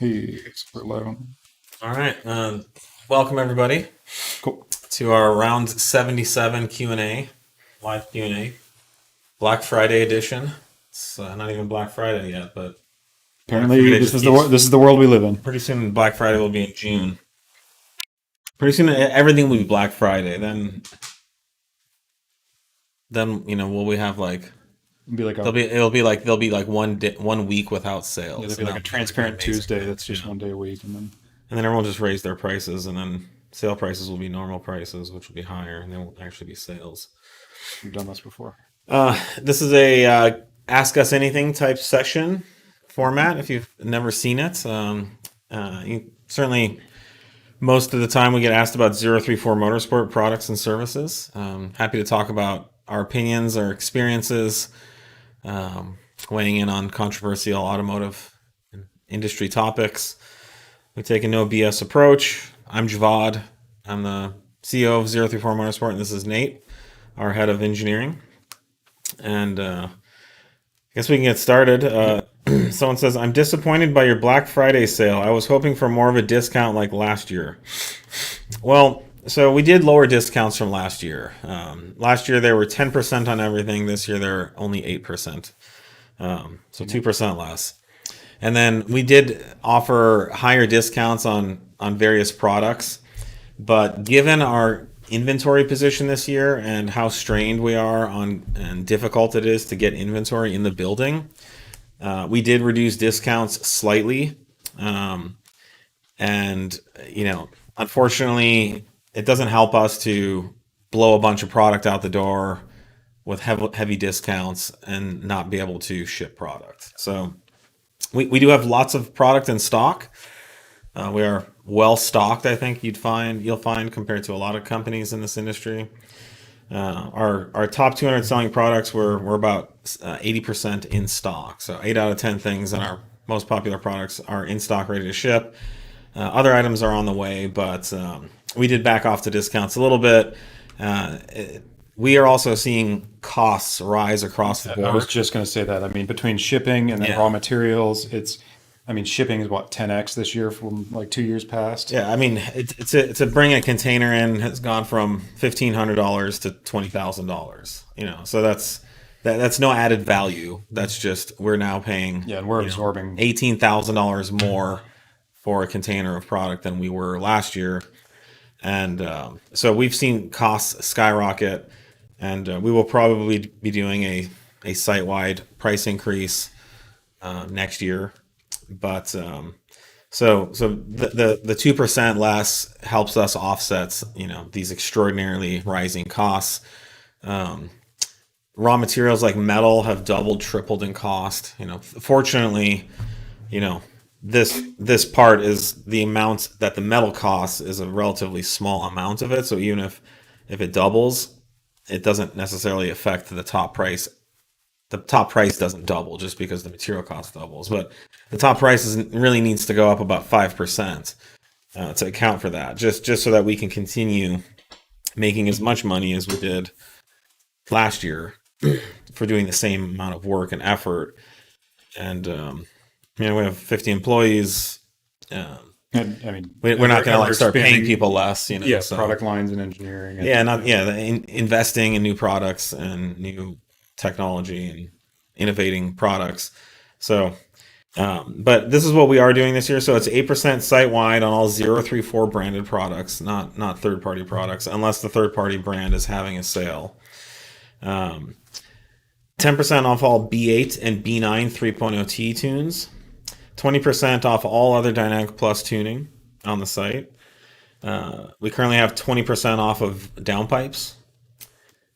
Hey, expert low. All right. Welcome everybody Cool. to our round 77 Q&A, live Q&A, Black Friday edition. It's not even Black Friday yet, but Black Apparently, Friday this just is the world we live in. pretty soon Black Friday will be in June. Pretty soon everything will be Black Friday. Then will we have like It'll be like there'll be like 1 week without sales. there'll be like a transparent Tuesday that's just one day a week, and then everyone just raise their prices, and then sale prices will be normal prices, which will be higher, and they won't actually be sales. we've done this before. This is a Ask Us Anything type session format. If you've never seen it, certainly most of the time we get asked about 034 Motorsport products and services. Happy to talk about our opinions, our experiences, weighing in on controversial automotive industry topics. We take a no BS approach. I'm Javad. I'm the CEO of 034 Motorsport, and this is Nate, our head of engineering. And I guess we can get started. Someone says, I'm disappointed by your Black Friday sale. I was hoping for more of a discount like last year. Well, so we did lower discounts from last year. Last year they were 10% on everything. This year they're only 8%. So 2% less. And then we did offer higher discounts on various products. But given our inventory position this year and how strained we are on and difficult it is to get inventory in the building, we did reduce discounts slightly. And unfortunately, it doesn't help us to blow a bunch of product out the door with heavy discounts and not be able to ship product. So we do have lots of product in stock. We are well stocked, I think you'll find compared to a lot of companies in this industry. Our top 200 selling products we're about 80% in stock. So 8 out of 10 things in our most popular products are in stock, ready to ship. Other items are on the way, but we did back off the discounts a little bit. We are also seeing costs rise across the board. I was just going to say that. I mean, between shipping and then raw materials, shipping is what, 10x this year from like 2 years past. Yeah, I mean, to bring a container in has gone from $1,500 to $20,000. So that's no added value. That's just we're now paying. Yeah, and we're absorbing $18,000 more for a container of product than we were last year, and so we've seen costs skyrocket, and we will probably be doing a site-wide price increase next year. But so the 2% less helps us offset these extraordinarily rising costs. Raw materials like metal have doubled, tripled in cost. Fortunately, this part is the amount that the metal costs is a relatively small amount of it. So even if it doubles, it doesn't necessarily affect the top price. The top price doesn't double just because the material cost doubles, but the top price really needs to go up about 5% to account for that, just so that we can continue making as much money as we did last year for doing the same amount of work and effort. And we have 50 employees. And we're not going to start paying people less. So. Product lines and engineering. Investing in new products and new technology and innovating products. So, but this is what we are doing this year. So it's 8% site-wide on all 034 branded products, not third-party products, unless the third-party brand is having a sale. 10% off all B8 and B9 3.0 T tunes. 20% off all other Dynamic Plus tuning on the site. We currently have 20% off of downpipes.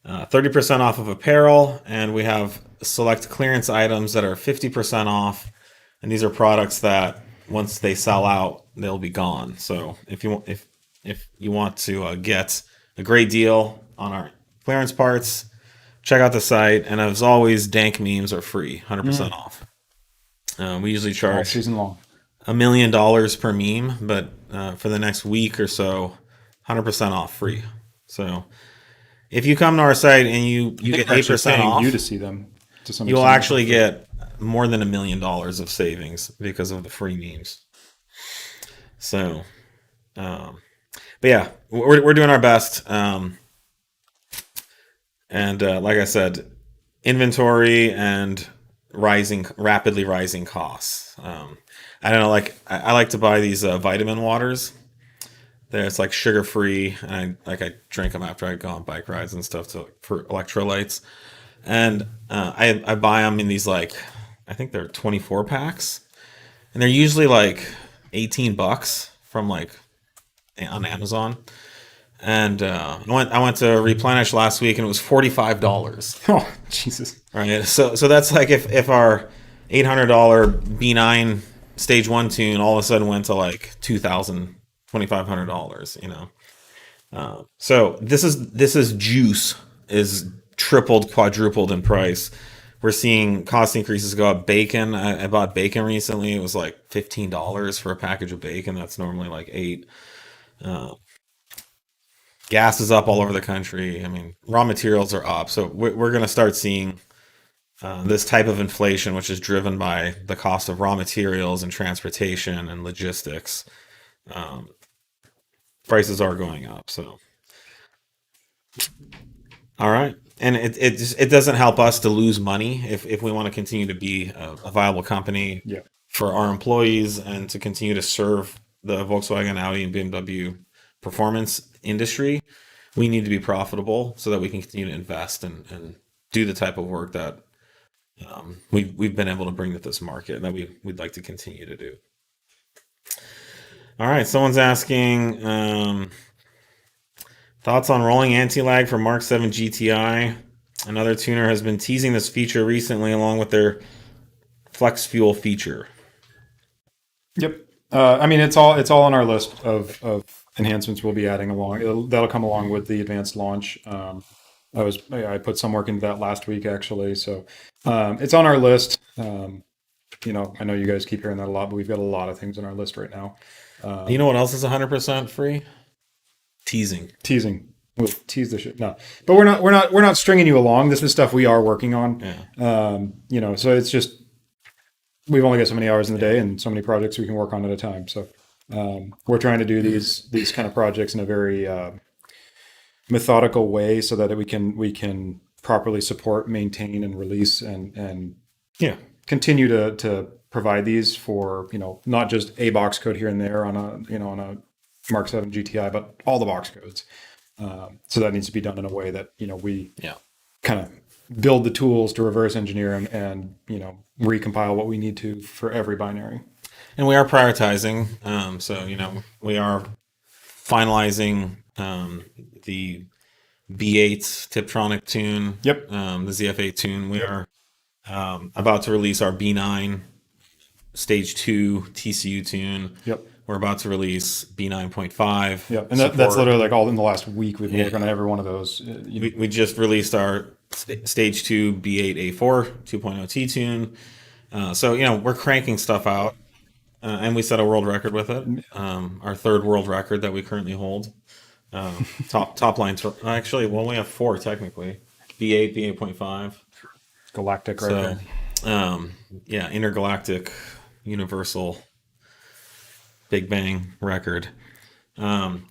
30% off of apparel, and we have select clearance items that are 50% off, and these are products that once they sell out, they'll be gone. So if you want to get a great deal on our clearance parts, check out the site. And as always, dank memes are free, 100% off. We usually charge all season long $1 million per meme, but for the next week or so, 100% off free. So if you come to our site and you get 8% off, you to see them, you'll actually get more than $1 million of savings because of the free memes. So, but yeah, we're doing our best. And like I said, inventory and rapidly rising costs. I don't know, like I like to buy these vitamin waters. It's like sugar free, and I drink them after I go on bike rides and stuff for electrolytes. And I buy them in these, like, I think they're 24 packs, and they're usually like $18 from, like, on Amazon. And I went to replenish last week, and it was $45. Oh, Jesus. Right. So that's like if our $800 B9 Stage 1 tune all of a sudden went to like $2,000, $2,500. So this is juice is tripled, quadrupled in price. We're seeing cost increases go up. Bacon, I bought bacon recently. It was like $15 for a package of bacon. That's normally like $8. Gas is up all over the country. I mean, raw materials are up. So we're going to start seeing this type of inflation, which is driven by the cost of raw materials and transportation and logistics. Prices are going up. So, all right. And it doesn't help us to lose money if we want to continue to be a viable company for our employees and to continue to serve the Volkswagen, Audi, and BMW performance industry. We need to be profitable so that we can continue to invest and do the type of work that we've been able to bring to this market that we'd like to continue to do. All right, someone's asking thoughts on rolling anti-lag for MK7 GTI. Another tuner has been teasing this feature recently along with their flex fuel feature. Yep. I mean, it's all on our list of enhancements we'll be adding along. That'll come along with the advanced launch. I put some work into that last week, actually. So it's on our list. I know you guys keep hearing that a lot, but we've got a lot of things on our list right now. You know what else is 100% free? Teasing. We'll tease the shit. No, but we're not stringing you along. This is stuff we are working on. Yeah. So it's just, we've only got so many hours in the day and so many projects we can work on at a time. So we're trying to do these kind of projects in a very methodical way so that we can properly support, maintain, and release and continue to provide these for, not just a box code here and there on a MK7 GTI, but all the box codes. So that needs to be done in a way that, we kind of build the tools to reverse engineer and recompile what we need to for every binary. And we are prioritizing. So, we are finalizing the B8 Tiptronic tune. Yep. The ZF8 tune. We are about to release our B9 Stage 2 TCU tune. Yep. We're about to release B9.5. Yep. And that's literally like all in the last week. We've been working on every one of those. We just released our Stage 2 B8 A4 2.0 T tune. So, we're cranking stuff out. And we set a world record with it. Our third world record that we currently hold. Top line. Actually, we only have 4 technically. B8, B8.5. Galactic right there. Intergalactic universal Big Bang record. These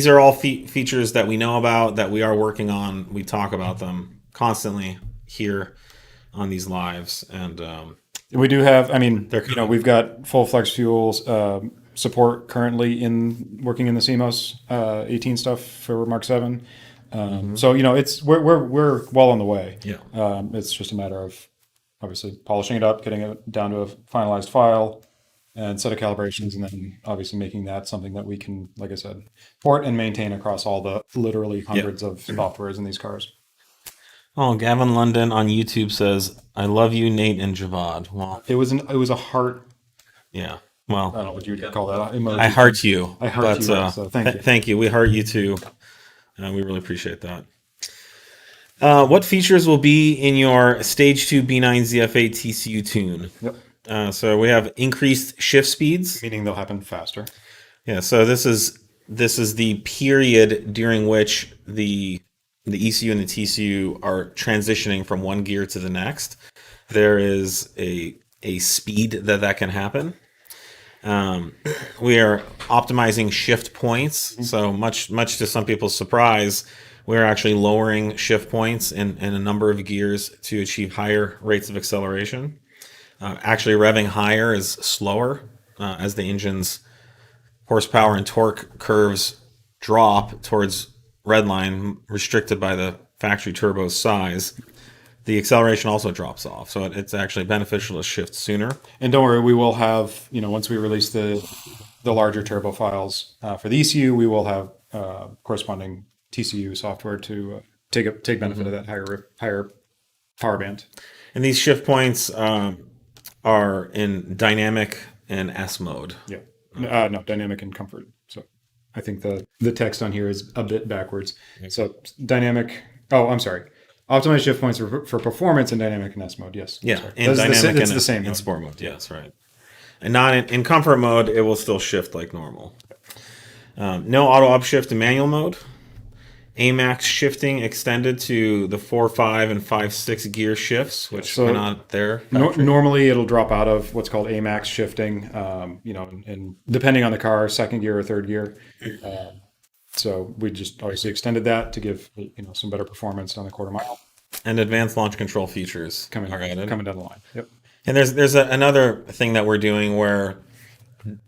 are all features that we know about, that we are working on. We talk about them constantly here on these lives. And we do have, we've got full flex fuels support currently working in the CMOS 18 stuff for MK7. So it's we're well on the way. It's just a matter of obviously polishing it up, getting it down to a finalized file and set of calibrations, and then obviously making that something that we can, like I said, port and maintain across all the literally hundreds of softwares in these cars. Oh, Gavin Lundin on YouTube says, "I love you, Nate and Javad." Well, it was a heart. Yeah. Well, I don't know what you'd call that. Emoji. I heart you. I heart you. So thank you. Thank you. We heart you too. We really appreciate that. What features will be in your Stage 2 B9 ZF8 TCU Tune? Yep. So we have increased shift speeds, meaning they'll happen faster. Yeah. So this is the period during which the ECU and the TCU are transitioning from one gear to the next. There is a a speed that can happen. We are optimizing shift points. So much to some people's surprise, we're actually lowering shift points in a number of gears to achieve higher rates of acceleration. Actually, revving higher is slower as the engine's horsepower and torque curves drop towards redline, restricted by the factory turbo's size. The acceleration also drops off, so it's actually beneficial to shift sooner. And don't worry, we will have, once we release the larger turbo files for the ECU, we will have corresponding TCU software to take benefit of that higher power band. And these shift points are in dynamic and S mode. Yeah. No, dynamic and comfort. So I think the text on here is a bit backwards. So dynamic. Oh, I'm sorry. Optimize shift points for performance in dynamic and S mode. Yes. Yeah. Sorry. In dynamic it's the same in sport mode. Yeah, that's right. And not in comfort mode, it will still shift like normal. No auto upshift in manual mode. AMAX shifting extended to the 4-5 and 5-6 gear shifts, which are not there. Normally, it'll drop out of what's called AMAX shifting. And depending on the car, second gear or third gear. So we just obviously extended that to give some better performance on the quarter mile. And advanced launch control features coming down the line. Yep. And there's another thing that we're doing where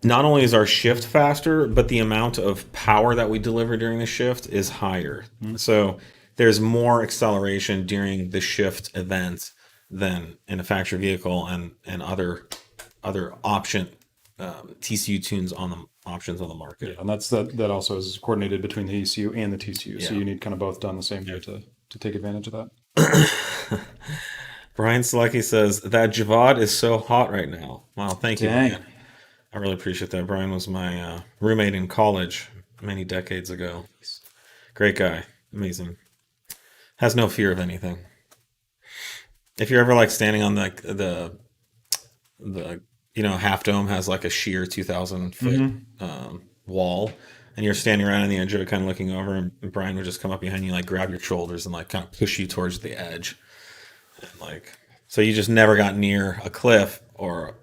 not only is our shift faster, but the amount of power that we deliver during the shift is higher. Mm-hmm. So there's more acceleration during the shift event than in a factory vehicle and other option TCU tunes on the options on the market. Yeah, and that also is coordinated between the ECU and the TCU. Yeah. So you need kind of both done the same way to take advantage of that. Brian Solecki says that Javad is so hot right now. Wow, thank you. Dang. Brian. I really appreciate that. Brian was my roommate in college many decades ago. Great guy. Amazing. Has no fear of anything. If you're ever like standing on the Half Dome has like a sheer 2,000 foot wall, and you're standing around on the edge of it kind of looking over, and Brian would just come up behind you, like grab your shoulders and like kind of push you towards the edge. And so you just never got near a cliff or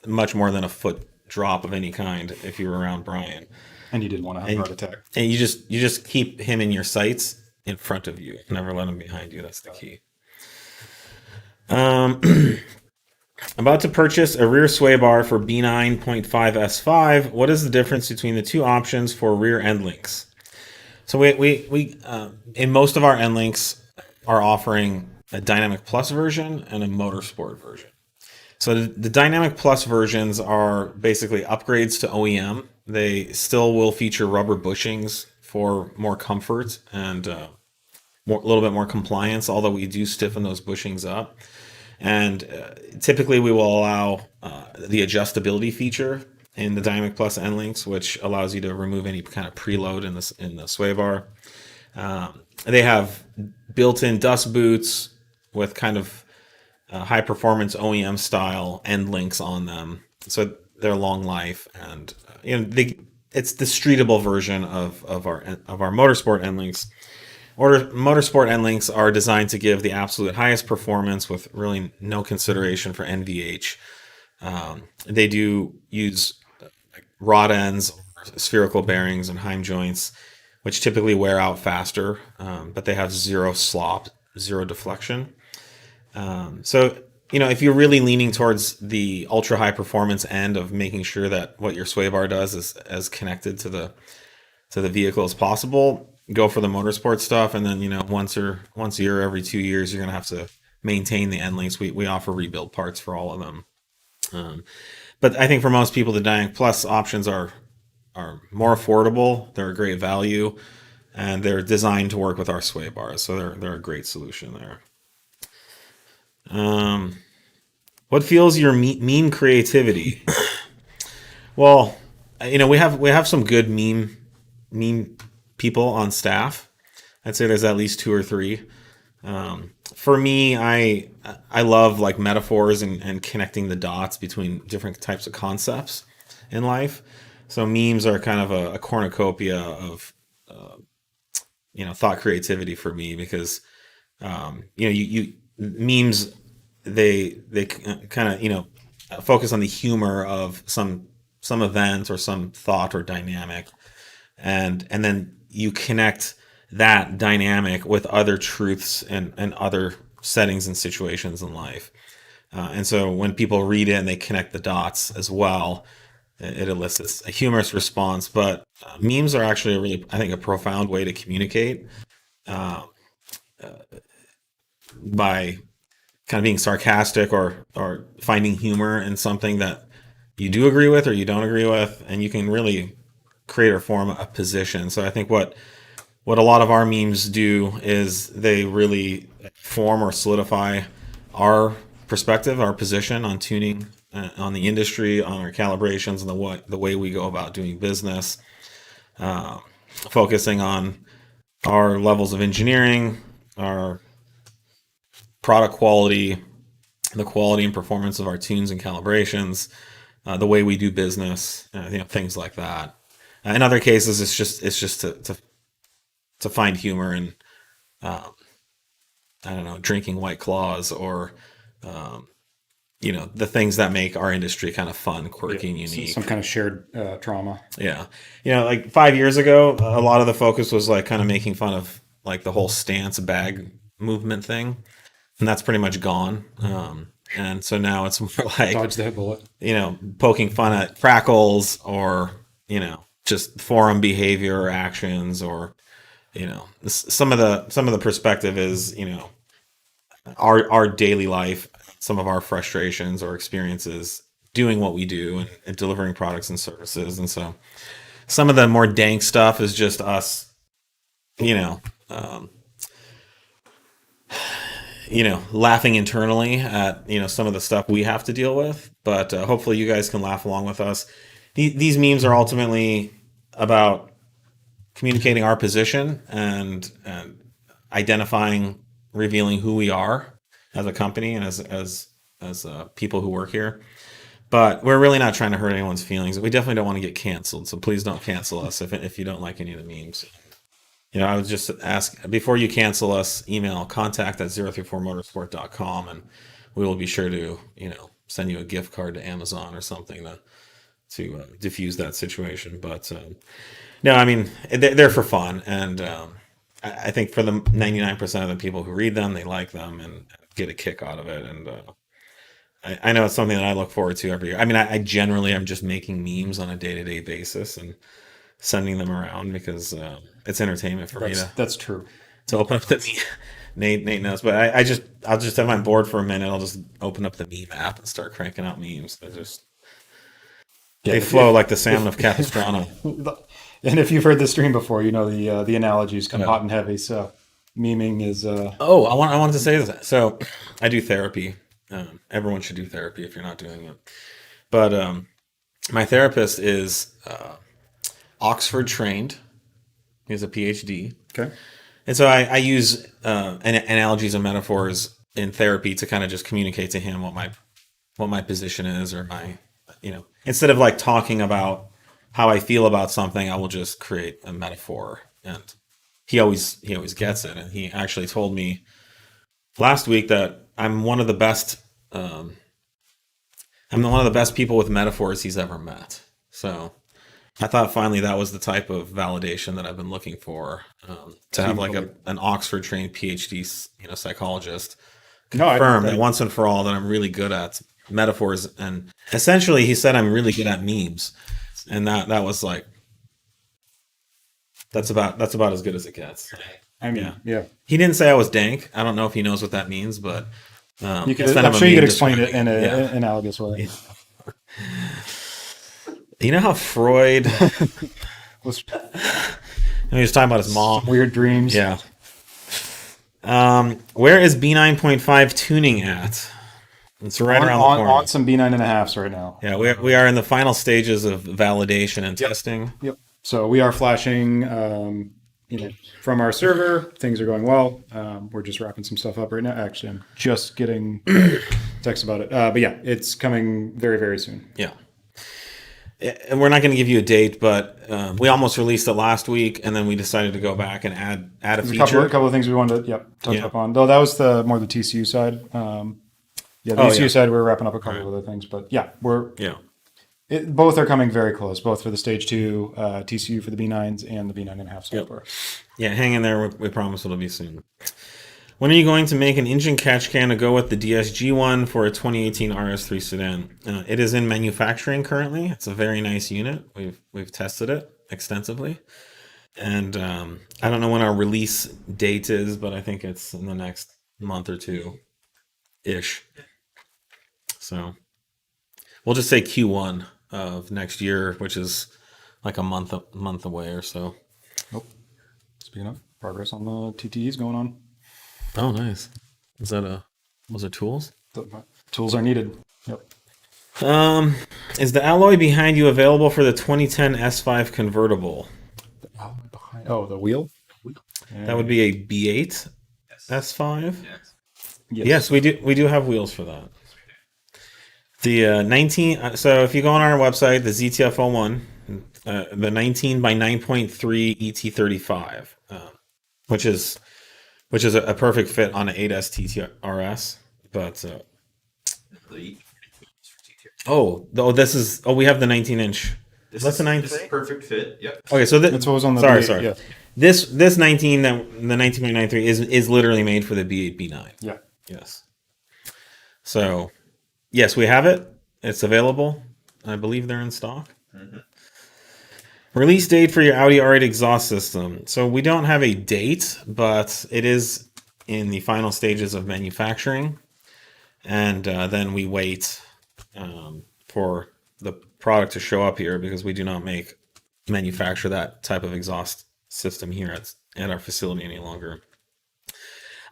much more than a foot drop of any kind if you were around Brian. And you didn't want to have a heart attack. And you just keep him in your sights in front of you. Never let him behind you. That's the key. About to purchase a rear sway bar for B9.5 S5. What is the difference between the two options for rear end links? So we in most of our end links are offering a Dynamic Plus version and a Motorsport version. So the Dynamic Plus versions are basically upgrades to OEM. They still will feature rubber bushings for more comfort and a little bit more compliance, although we do stiffen those bushings up. And typically we will allow the adjustability feature in the Dynamic Plus end links, which allows you to remove any kind of preload in the sway bar. They have built-in dust boots with kind of high performance OEM style end links on them, so they're long life, and it's the streetable version of our Motorsport end links. Motorsport end links are designed to give the absolute highest performance with really no consideration for NVH. They do use rod ends, spherical bearings, and Heim joints, which typically wear out faster, but they have zero slop, zero deflection. So, if you're really leaning towards the ultra high performance end of making sure that what your sway bar does is as connected to the vehicle as possible, go for the Motorsport stuff. And then, once a year, every 2 years, you're going to have to maintain the end links. We offer rebuild parts for all of them. But I think for most people, the Dynamic Plus options are more affordable. They're a great value, and they're designed to work with our sway bars. So they're a great solution there. What fuels your meme creativity? Well, we have some good meme people on staff. I'd say there's at least 2 or 3. For me, I love like metaphors and connecting the dots between different types of concepts in life. So memes are kind of a cornucopia of thought creativity for me, because you memes they kind of, you know, focus on the humor of some event or some thought or dynamic, and then you connect that dynamic with other truths and other settings and situations in life. And so when people read it and they connect the dots as well, it elicits a humorous response. But memes are actually a really, I think, a profound way to communicate by kind of being sarcastic or finding humor in something that you do agree with or you don't agree with, and you can really create or form a position. So I think what a lot of our memes do is they really form or solidify our perspective, our position on tuning, on the industry, on our calibrations, and the way we go about doing business, focusing on our levels of engineering, our product quality, the quality and performance of our tunes and calibrations, the way we do business, you know, things like that. In other cases, it's just to find humor in, I don't know, drinking White Claws or, you know, the things that make our industry kind of fun, quirky, and unique. Some kind of shared trauma. Yeah. You know, like 5 years ago, a lot of the focus was like kind of making fun of like the whole stance bag movement thing. And that's pretty much gone. And so now it's more like, Dodge that bullet. you know, poking fun at crackles or, you know, just forum behavior or actions, or, you know, some of the perspective is, you know, our daily life, some of our frustrations or experiences doing what we do and delivering products and services. And so some of the more dank stuff is just us, you know, laughing internally at, you know, some of the stuff we have to deal with. But hopefully you guys can laugh along with us. These memes are ultimately about communicating our position and identifying, revealing who we are as a company and as people who work here. But we're really not trying to hurt anyone's feelings. We definitely don't want to get canceled. So please don't cancel us if you don't like any of the memes. You know, I would just ask, before you cancel us, email contact@034motorsport.com, and we will be sure to, you know, send you a gift card to Amazon or something to diffuse that situation. But no, I mean, they're for fun, and I think for the 99% of the people who read them, they like them and get a kick out of it. And I know it's something that I look forward to every year. I mean, I generally am just making memes on a day-to-day basis and sending them around because it's entertainment for me That's true. to open up the meme. Nate knows, but I'll just if I'm bored for a minute, I'll just open up the meme app and start cranking out memes. They flow like the salmon of Capistrano. And if you've heard the stream before, you know the analogies come hot and heavy. So memeing is. Oh, I wanted to say that. So I do therapy. Everyone should do therapy if you're not doing it. But my therapist is Oxford trained. He has a PhD. Okay. And so I use analogies and metaphors in therapy to kind of just communicate to him what my position is, or my, you know, instead of like talking about how I feel about something, I will just create a metaphor, and he always gets it. And he actually told me last week that I'm one of the best people with metaphors he's ever met. So I thought finally that was the type of validation that I've been looking for, to have like an Oxford trained PhD, you know, psychologist confirm that once and for all that I'm really good at metaphors. And essentially he said I'm really good at memes, and that was like, that's about as good as it gets. I mean, yeah. He didn't say I was dank. I don't know if he knows what that means, but I'm sure you could explain it in an analogous way. You know how Freud was he was talking about his mom. Weird dreams. Yeah. Where is B9.5 tuning at? It's right around the corner. On some B9.5s right now. Yeah, we are in the final stages of validation and testing. Yep. So we are flashing, from our server. Things are going well. We're just wrapping some stuff up right now. Actually, I'm just getting text about it. But yeah, it's coming very, very soon. Yeah. And we're not going to give you a date, but we almost released it last week, and then we decided to go back and add a feature. A couple of things we wanted to touch up on. Though that was more the TCU side. Yeah, the Oh, ECU yeah. side, we're wrapping up a couple Right. of other things, but yeah, Yeah. both are coming very close, both for the Stage 2 TCU for the B9s and the B9.5 Yep. software. Yeah, hang in there. We promise it'll be soon. When are you going to make an engine catch can to go with the DSG one for a 2018 RS3 Sedan? It is in manufacturing currently. It's a very nice unit. We've tested it extensively, and I don't know when our release date is, but I think it's in the next month or two ish. So we'll just say Q1 of next year, which is like a month away or so. Oh, speaking of progress on the TTEs going on, Oh, nice. Is that was it tools? the tools are needed. Yep. Is the alloy behind you available for the 2010 S5 convertible? Oh, the wheel? That would be a B8 S5. Yes. Yes, we do have wheels for that. The 19. So if you go on our website, the ZTF01, the 19 by 9.3 ET35, which is a perfect fit on an 8S TTRS. But we have the 19-inch. This That's is the 9. this is perfect fit. Yep. Okay, so That's what was on the sorry, B8, sorry. yeah. This 19, the 19.93 is literally made for the B8 B9. Yeah. Yes. So, yes, we have it. It's available. I believe they're in stock. Release date for your Audi R8 exhaust system. So we don't have a date, but it is in the final stages of manufacturing, and then we wait for the product to show up here because we do not manufacture that type of exhaust system here at our facility any longer.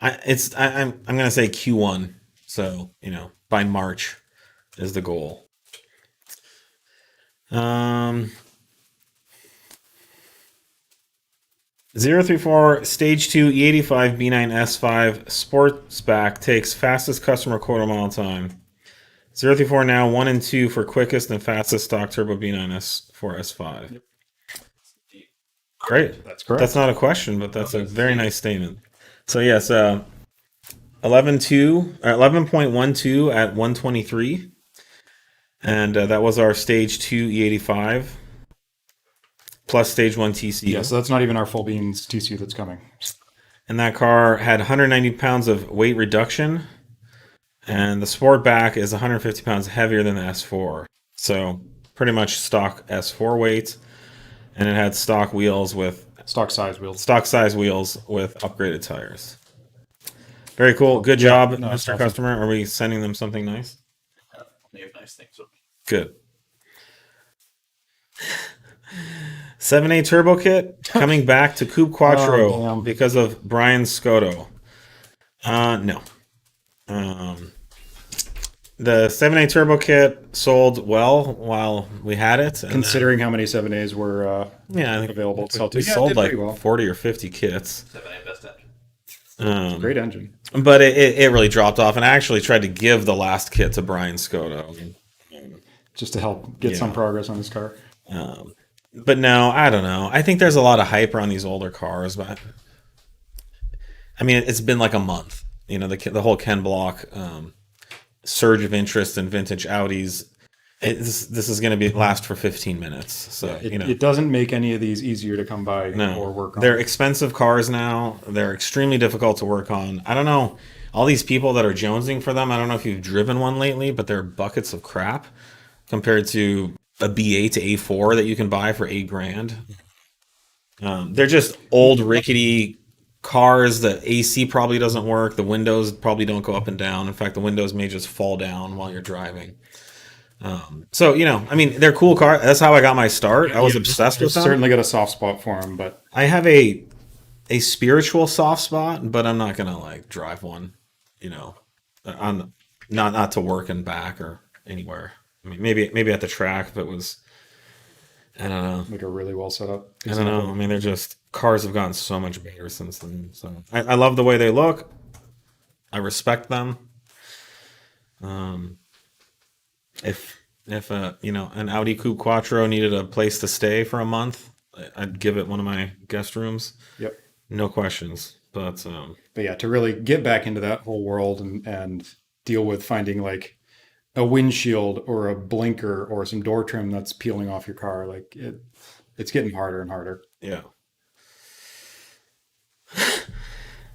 I'm gonna say Q1, so by March is the goal. 034 Stage 2 E85 B9 S5 Sportback takes fastest customer quota mile time. 034 now 1 and 2 for quickest and fastest stock turbo B9 S4 S5. Yep. Great. That's correct. That's not a question, but that's a very nice statement. So yes, 11.12 at 123, and that was our Stage 2 E85 plus Stage 1 TCU. Yeah, so that's not even our full beans TCU that's coming. And that car had 190 pounds of weight reduction, and the Sportback is 150 pounds heavier than the S4. So pretty much stock S4 weight, and it had stock wheels with Stock size wheels. stock size wheels with upgraded tires. Very cool. Good job, no, Mr. awesome. Customer. Are we sending them something nice? They have nice things. Good. 7A turbo kit coming back to Coupe Quattro Oh, damn. because of Brian Scotto. No. The 7A turbo kit sold well while we had it. And Considering how many 7As were yeah, I think available to sell to. we Yeah, it sold did like pretty well. 40 or 50 kits. 7A best engine. Great engine. But it really dropped off, and I actually tried to give the last kit to Brian Scotto. Just to help get some progress on this car. But no, I don't know. I think there's a lot of hype around these older cars, but I mean, it's been like a month. The whole Ken Block surge of interest in vintage Audis. This is going to last for 15 minutes. So It doesn't make any of these easier to come by or work on. They're expensive cars now. They're extremely difficult to work on. I don't know. All these people that are jonesing for them, I don't know if you've driven one lately, but they're buckets of crap compared to a B8 to A4 that you can buy for $8,000. They're just old, rickety cars. The AC probably doesn't work. The windows probably don't go up and down. In fact, the windows may just fall down while you're driving. So I mean, they're cool cars. That's how I got my start. I was obsessed with them. Certainly got a soft spot for them, but I have a spiritual soft spot, but I'm not gonna like drive one. On not to work and back or anywhere. I mean, maybe at the track if it was. I don't know. like a really well set up. I don't know. I mean, they're just cars have gotten so much better since then. So I love the way they look. I respect them. If an Audi Coupe Quattro needed a place to stay for a month, I'd give it one of my guest rooms. Yep. No questions. But yeah, to really get back into that whole world and deal with finding like a windshield or a blinker or some door trim that's peeling off your car. Like it's getting harder and harder. Yeah.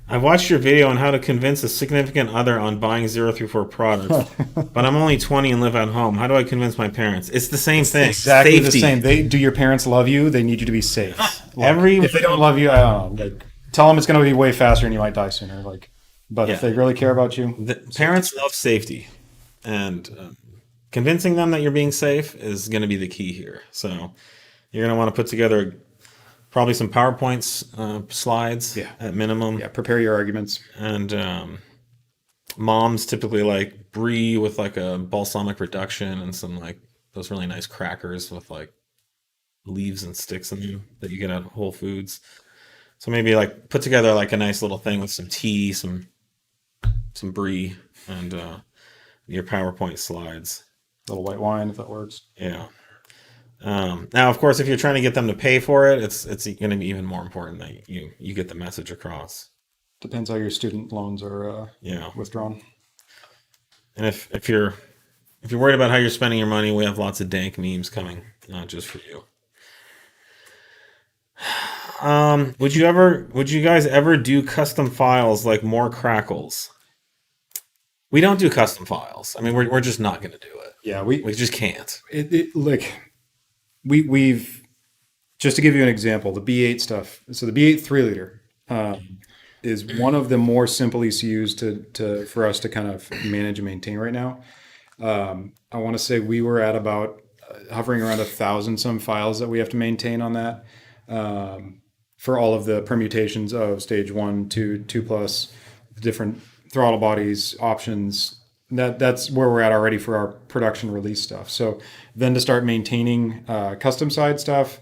I've watched your video on how to convince a significant other on buying 034 products, but I'm only 20 and live at home. How do I convince my parents? It's the same thing. Exactly Safety. the same. Do your parents love you? They need you to be safe. Like, if they don't love you, I don't know. Like, tell them it's going to be way faster and you might die sooner. Like, but if they really care about you, The parents love safety, and convincing them that you're being safe is going to be the key here. So you're going to want to put together probably some PowerPoint slides at minimum. yeah, prepare your arguments. And moms typically like brie with like a balsamic reduction and some like those really nice crackers with like leaves and sticks in them that you get at Whole Foods. So maybe like put together like a nice little thing with some tea, some brie, and your PowerPoint slides. A little white wine if that works. Yeah. Now, of course, if you're trying to get them to pay for it, it's going to be even more important that you get the message across. Depends how your student loans are withdrawn. And if you're worried about how you're spending your money, we have lots of dank memes coming, not just for you. Would you guys ever do custom files like more crackles? We don't do custom files. I mean, we're just not going to do it. Yeah, We just can't. We've just to give you an example, the B8 stuff. So the B8 3-liter is one of the more simple ECUs for us to kind of manage and maintain right now. I want to say we were at about hovering around 1,000 some files that we have to maintain on that for all of the permutations of stage 1, 2, 2+, different throttle bodies, options. That's where we're at already for our production release stuff. So then to start maintaining custom side stuff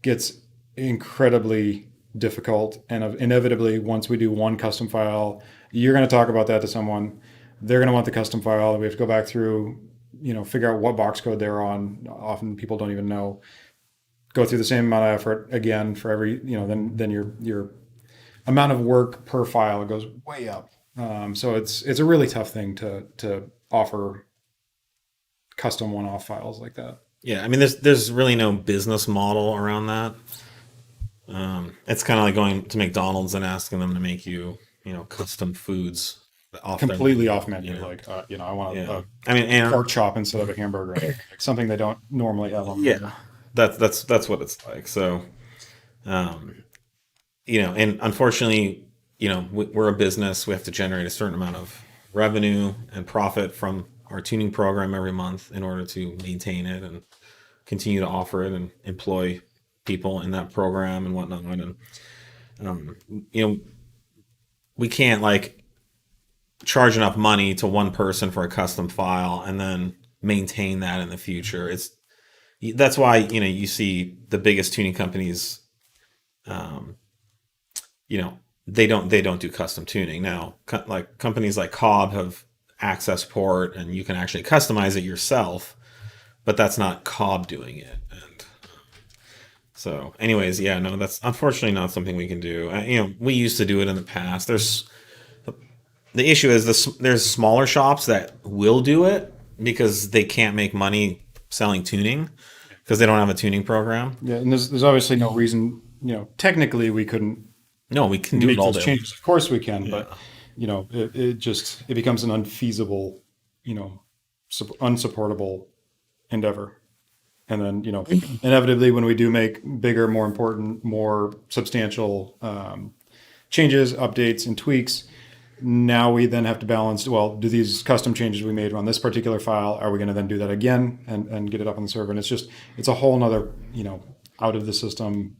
gets incredibly difficult. And inevitably, once we do one custom file, you're going to talk about that to someone. They're going to want the custom file. We have to go back through, figure out what box code they're on. Often people don't even know. Go through the same amount of effort again for every, then your amount of work per file goes way up. So it's a really tough thing to offer custom one-off files like that. Yeah, I mean, there's really no business model around that. It's kind of like going to McDonald's and asking them to make you, custom foods Completely off menu. Like, I want a pork chop instead of a hamburger. Like something they don't normally have on. Yeah, that's what it's like. So, and unfortunately, we're a business. We have to generate a certain amount of revenue and profit from our tuning program every month in order to maintain it and continue to offer it and employ people in that program and whatnot. And, we can't charge enough money to one person for a custom file and then maintain that in the future. That's why, you see the biggest tuning companies, they don't do custom tuning. Now, like companies like Cobb have access port and you can actually customize it yourself, but that's not Cobb doing it. And so anyways, that's unfortunately not something we can do. We used to do it in the past. The issue is there's smaller shops that will do it because they can't make money selling tuning because they don't have a tuning program. Yeah, and there's obviously no reason, technically we couldn't. No, we can do it all day. Changes. Of course we can, but it becomes an unfeasible, unsupportable endeavor. And then, inevitably when we do make bigger, more important, more substantial changes, updates, and tweaks, now we then have to balance, well, do these custom changes we made on this particular file, are we going to then do that again and get it up on the server? And it's a whole nother, out of the system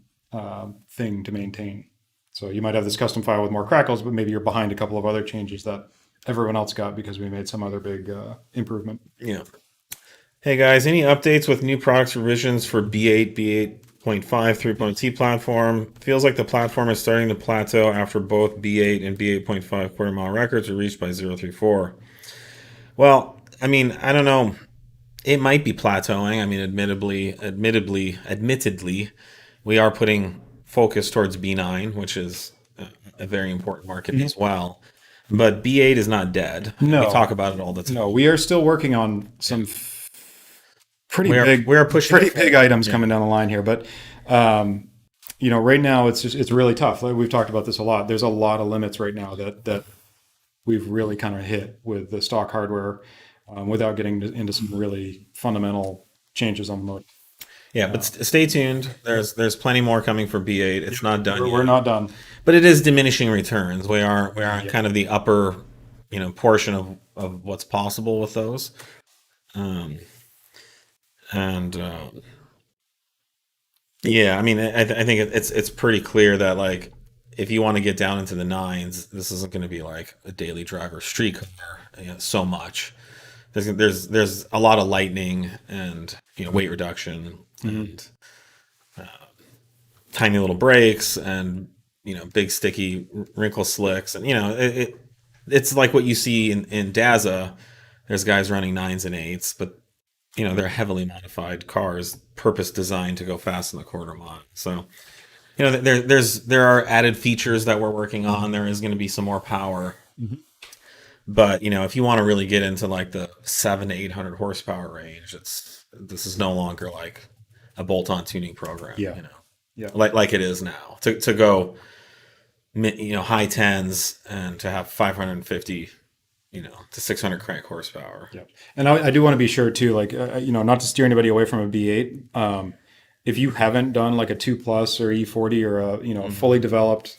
thing to maintain. So you might have this custom file with more crackles, but maybe you're behind a couple of other changes that everyone else got because we made some other big improvement. Yeah. Hey guys, any updates with new products revisions for B8, B8.5 3.T platform? Feels like the platform is starting to plateau after both B8 and B8.5 quarter mile records are reached by 034. Well, I mean, I don't know. It might be plateauing. I mean, admittedly, we are putting focus towards B9, which is a very important market as well. But B8 is not dead. No. We talk about it all the time. No, we are still working on some pretty We are pushing pretty it big forward. items coming down the line here. But right now it's really tough. Like, we've talked about this a lot. There's a lot of limits right now that we've really kind of hit with the stock hardware, without getting into some really fundamental changes on the motor. Yeah, but stay tuned. There's plenty more coming for B8. It's not done We're yet. not done. But it is diminishing returns. We are in kind of the upper, portion of what's possible with those. Yeah, I mean, I think it's pretty clear that, like, if you want to get down into the nines, this isn't going to be like a daily driver street car, so much. There's a lot of lightning and weight reduction and tiny little brakes and big sticky wrinkle slicks, and it's like what you see in Daza. There's guys running 9s and 8s, but they're heavily modified cars, purpose designed to go fast in the quarter mile. So there are added features that we're working on. There is going to be some more power. But if you want to really get into like the 700 to 800 horsepower range, this is no longer like a bolt-on tuning program. Yeah. Like it is now. To go high tens and to have 550 to 600 crank horsepower. Yeah. And I do want to be sure too, like, not to steer anybody away from a B8. If you haven't done like a 2 Plus or E40 or a fully developed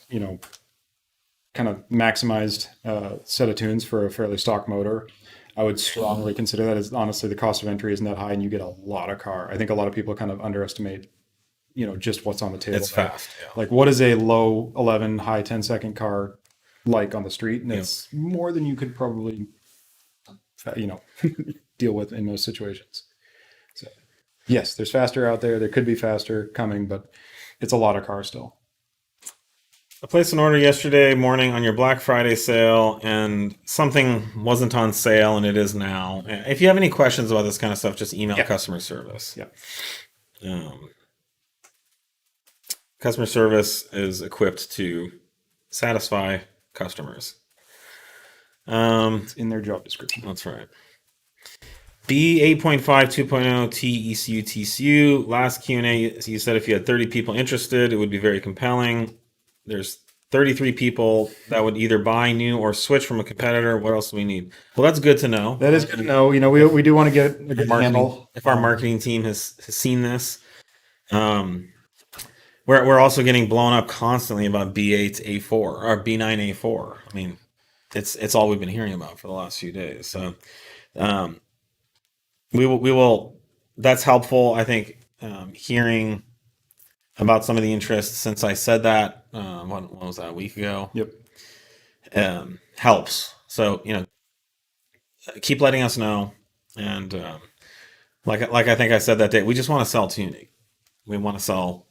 kind of maximized set of tunes for a fairly stock motor, I would strongly consider that. As honestly, the cost of entry isn't that high, and you get a lot of car. I think a lot of people kind of underestimate just what's on the table. It's fast. Yeah. Like, what is a low 11 high 10-second car like on the street? And it's more than you could probably deal with in most situations. So yes, there's faster out there could be faster coming, but it's a lot of cars still. I placed an order yesterday morning on your Black Friday sale, and something wasn't on sale, and it is now. If you have any questions about this kind of stuff, just email customer service. Yeah. Customer service is equipped to satisfy customers. It's in their job description. That's right. B8.5 2.0 TECU TCU. Last Q&A, you said if you had 30 people interested, it would be very compelling. There's 33 people that would either buy new or switch from a competitor. What else do we need? Well, that's good to know. That is good to know. We do want to get a good handle. If our marketing team has seen this. We're also getting blown up constantly about B8 A4 or B9 A4. I mean, it's all we've been hearing about for the last few days. So we will. That's helpful. I think hearing about some of the interest since I said that. What was that, a week ago? Yep. Helps. So keep letting us know. And like I think I said that day, we just want to sell tuning. We want to sell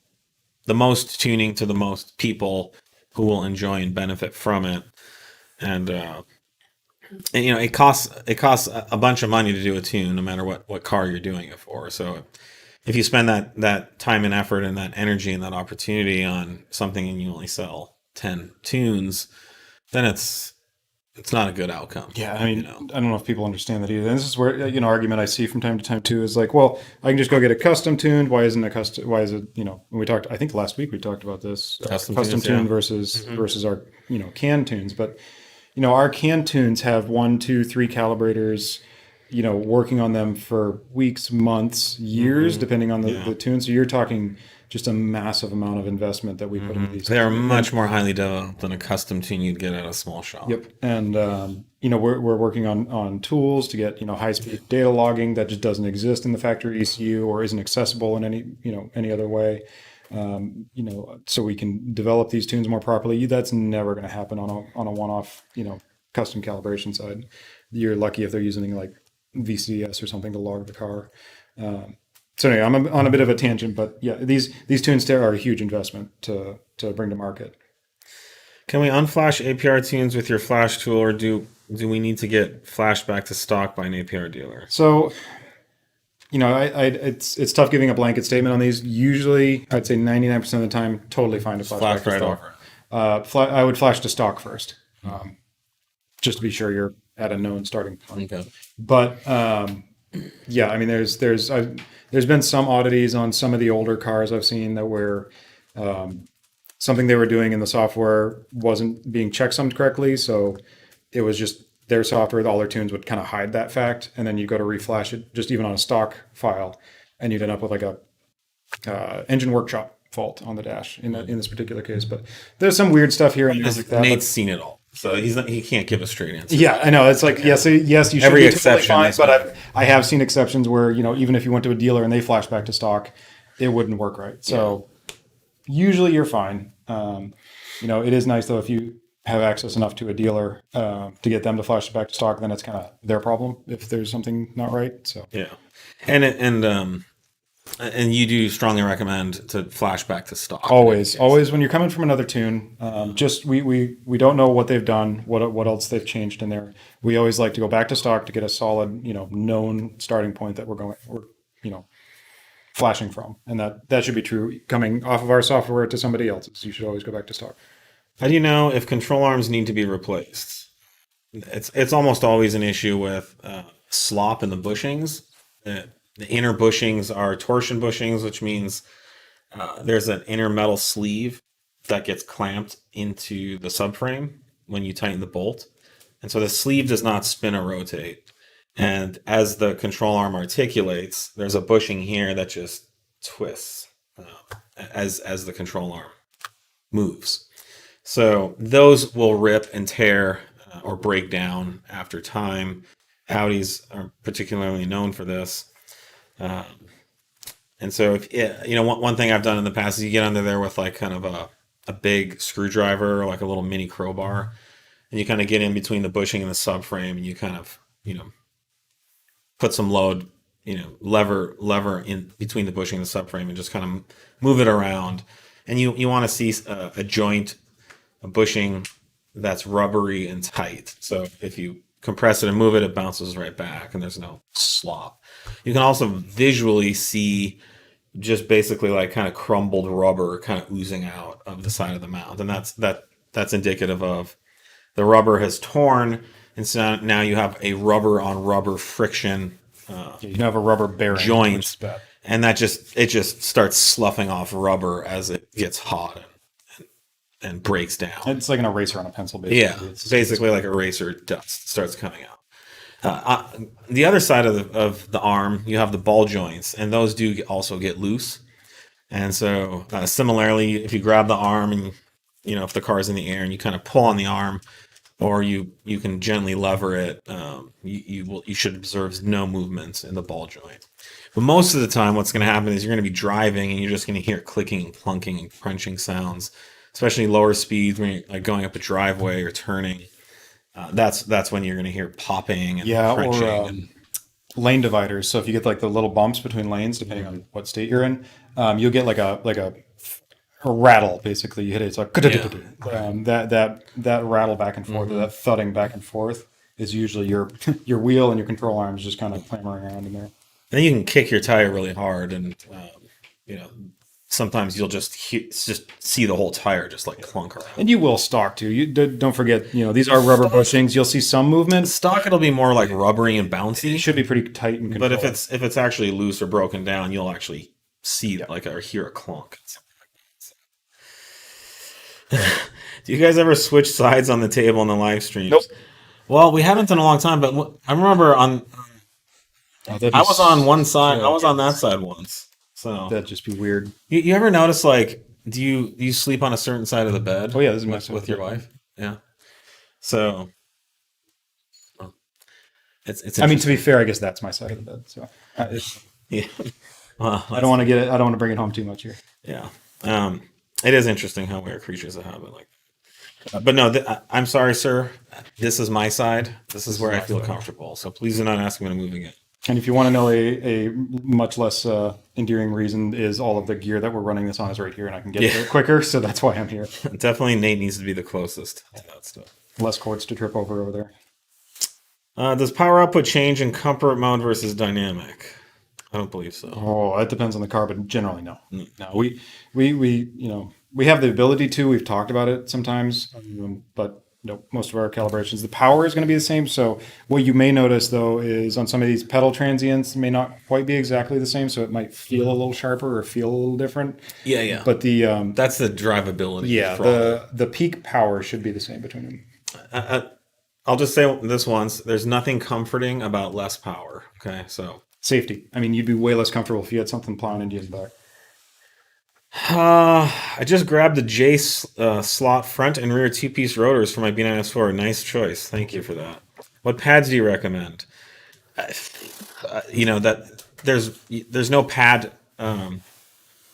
the most tuning to the most people who will enjoy and benefit from it. And it costs a bunch of money to do a tune, no matter what car you're doing it for. So if you spend that time and effort and that energy and that opportunity on something and you only sell 10 tunes, then it's not a good outcome. Yeah, I mean, I don't know if people understand that either. And this is where argument I see from time to time too is like, well, I can just go get a custom tuned. Why isn't a custom? Why is it? When we talked, I think last week we talked about this custom tunes, tune yeah. versus our can tunes. But our can tunes have 1, 2, 3 calibrators. Working on them for weeks, months, years, depending on the tune. So you're talking just a massive amount of investment that we put into these. They are much more highly developed than a custom tune you'd get at a small shop. Yep. And, we're working on tools to get, high-speed data logging that just doesn't exist in the factory ECU or isn't accessible in any other way. So we can develop these tunes more properly. That's never going to happen on a one-off, custom calibration side. You're lucky if they're using like VCS or something to log the car. So anyway, I'm on a bit of a tangent, but yeah, these tunes are a huge investment to bring to market. Can we unflash APR tunes with your flash tool, or do we need to get flashed back to stock by an APR dealer? So, it's tough giving a blanket statement on these. Usually, I'd say 99% of the time, totally fine to flash back to stock. Over. I would flash to stock first. just to be sure you're at a known starting point. Okay. But yeah, I mean, there's been some oddities on some of the older cars I've seen that where something they were doing in the software wasn't being checksummed correctly, so it was just their software, all their tunes would kind of hide that fact, and then you go to reflash it just even on a stock file, and you'd end up with like a engine workshop fault on the dash in this particular case. But there's some weird stuff here and there like that. Nate's seen it all, so he can't give a straight answer. Yeah, I know. It's like yes, you should Every be exception totally is fine, but I have seen exceptions where even if you went to a dealer and they flash back to stock, it wouldn't work right. So usually you're fine. It is nice though if you have access enough to a dealer to get them to flash it back to stock, then it's kind of their problem if there's something not right. So yeah, and you do strongly recommend to flash back to stock. Always when you're coming from another tune, just we don't know what they've done, what else they've changed in there. We always like to go back to stock to get a solid, known starting point that we're flashing from, and that should be true coming off of our software to somebody else's. You should always go back to stock. How do you know if control arms need to be replaced? It's almost always an issue with slop in the bushings. The inner bushings are torsion bushings, which means there's an inner metal sleeve that gets clamped into the subframe when you tighten the bolt. And so the sleeve does not spin or rotate. And as the control arm articulates, there's a bushing here that just twists as the control arm moves. So those will rip and tear or break down after time. Audis are particularly known for this. And so one thing I've done in the past is you get under there with like kind of a big screwdriver or like a little mini crowbar, and you kind of get in between the bushing and the subframe, and you kind of put some load, lever in between the bushing and the subframe, and just kind of move it around. And you want to see a joint, a bushing that's rubbery and tight. So if you compress it and move it, it bounces right back, and there's no slop. You can also visually see just basically like kind of crumbled rubber kind of oozing out of the side of the mount, and that's indicative of the rubber has torn, and so now you have a rubber on rubber friction. You have a rubber bearing joint, and it just starts sloughing off rubber as it gets hot and breaks down. It's like an eraser on a pencil, basically. Yeah, it's basically like eraser dust starts coming out. The other side of the arm, you have the ball joints, and those do also get loose. And so similarly, if you grab the arm and if the car is in the air and you kind of pull on the arm, or you can gently lever it, you should observe no movements in the ball joint. But most of the time, what's going to happen is you're going to be driving and you're just going to hear clicking and clunking and crunching sounds, especially lower speeds when you're like going up a driveway or turning. That's when you're going to hear popping and crunching. Or lane dividers. So if you get like the little bumps between lanes, depending on what state you're in, you'll get like a rattle. Basically, you hit it. It's like that rattle back and forth, or that thudding back and forth, is usually your wheel and your control arms just kind of clambering around in there. Then you can kick your tire really hard, and sometimes you'll just see the whole tire just like clunk around. And you will stock too. You don't forget, these are rubber bushings. You'll see some movement. Stock, it'll be more like rubbery and bouncy. It should be pretty tight and controlled. But if it's actually loose or broken down, you'll actually see or hear a clunk. Do you guys ever switch sides on the table in the live streams? Nope. Well, we haven't in a long time, but I remember I was on one side. I was on that side once. So that'd just be weird. You ever notice, like, do you sleep on a certain side of the bed? Oh yeah, this is with your wife. Yeah. So it's. I mean, to be fair, I guess that's my side of the bed. So yeah. Well, I don't want to bring it home too much here. Yeah. It is interesting how we are creatures of habit. But no, I'm sorry, sir. This is my side. This is where I feel comfortable. So please do not ask me to move again. And if you want to know a much less endearing reason, is all of the gear that we're running this on is right here, and I can get it quicker. So that's why I'm here. Definitely, Nate needs to be the closest to that stuff. Less cords to trip over there. Does power output change in comfort mode versus dynamic? I don't believe so. Oh, it depends on the car, but generally no. No, we have the ability to. We've talked about it sometimes, but Nope. Most of our calibrations, the power is going to be the same. So what you may notice though is on some of these pedal transients may not quite be exactly the same. So it might feel a little sharper or feel a little different. Yeah. But the That's the drivability. yeah, throttle. the peak power should be the same between them. I'll just say this once: there's nothing comforting about less power. Okay, so Safety. I mean, you'd be way less comfortable if you had something plowing into your back. I just grabbed the J slot front and rear two-piece rotors for my B9 S4. Nice choice. Thank you for that. What pads do you recommend? That there's no pad